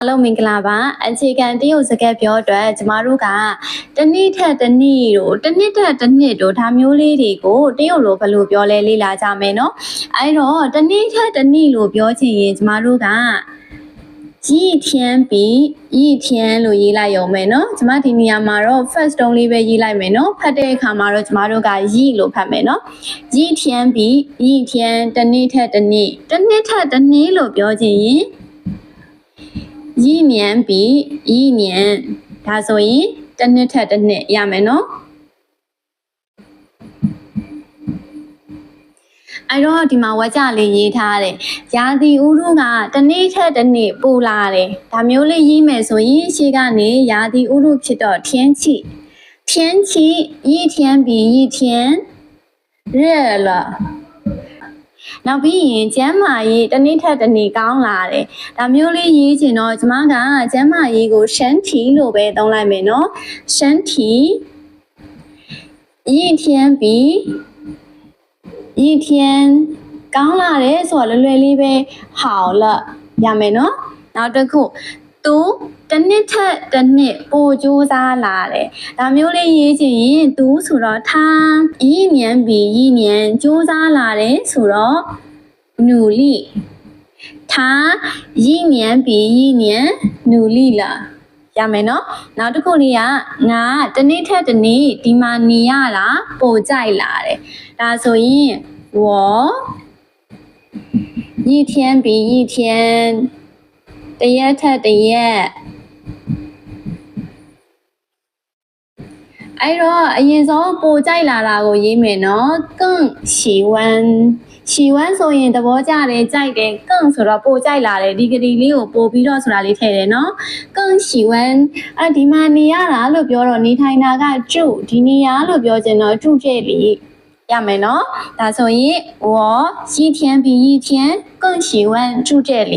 Hello မင်္ဂလာပါအခြေခံတရုတ်စကားပြောအတွက်ကျမတို့ကတနေ့ထက်တစ်နေ့တို့တစ်နှစ်ထက်တစ်နှစ်တို့ဒါမျိုးလေးတွေကိုတရုတ်လိုဘယ်လိုပြောလဲလေ့လာကြမယ်နော်အဲ့တော့တနေ့ထက်တစ်နေ့လို့ပြောချင်ရင်ကျမတို့က一天比一天လို့ရေးလိုက်ရုံပဲเนาะကျမဒီနေရာမှာတော့ first တုံးလေးပဲရေးလိုက်မယ်เนาะဖတ်တဲ့အခါမှာတော့ကျမတို့ကyiလို့ဖတ်မယ်เนาะ一天比一天တစ်နေ့ထက်တစ်နေ့တစ်နှစ်ထက်တစ်နေ့လို့ပြောချင်ရင်一年比一年ဒါဆိုရင်တစ်နှစ်ထက်တစ်နှစ်ရမယ်နော်အဲ့တော့ဒီမှာဝါကြလေးရေးထားတယ်ရာသီဥတုကတစ်နေ့ထက်တစ်နေ့ပူလာတယ်ဒါမျိုးလေးရေးမယ်ဆိုရင်ရှေ့ကနေရာသီဥတုဖြစ်တော့天气一天比一天热了နောက်ပြီးရင်ကျမ်းမာရေးတစ်နေ့ထက်တစ်နေ့ကောင်းလာတယ်ဒါမျိုးလေးရေးချင်တော့ကျမကကျမ်းမာရေးကို身体လို့ပဲသုံးလိုက်မယ်နော်身体一天比一天ကောင်းလာတယ်ဆိုတော့လွယ်လွယ်လေးပဲ好了ရမယ်နော်နောက်တစ်ခုသူတစ်နှစ်ထက်တစ်နှစ်ပိုကြိုးစားလာတယ်ဒါမျိုးလေးရေးချင်ရင်သူဆိုတော့他一年比一年ကြိုးစားလာတယ်ဆိုတော့努力他一年比一年努力了ရမယ်နော်နောက်တစ်ခုလေးကငါတစ်နေ့ထက်တစ်နေ့ဒီမှာနေရတာပိုကြိုက်လာတယ်ဒါဆိုရင်我一天比一天တရက်ထက်တရက်အဲ့တော့အရင်ဆုံးပိုကြိုက်လာတာကိုရေးမယ်နော်更喜欢ဆိုရင်သဘောကျတယ်ကြိုက်တယ်更ဆိုတော့ပိုကြိုက်လာတယ်ဒီကလေးလေးကိုပို့ပြီးတော့ဆိုတာလေးထည့်တယ်နော်更喜欢ဒီမှာနေရတာလို့ပြောတော့နေထိုင်တာက住ဒီနေရာလို့ပြောချင်တော့住这里ရမယ်နော်ဒါဆိုရင်我一天比一天更喜欢住这里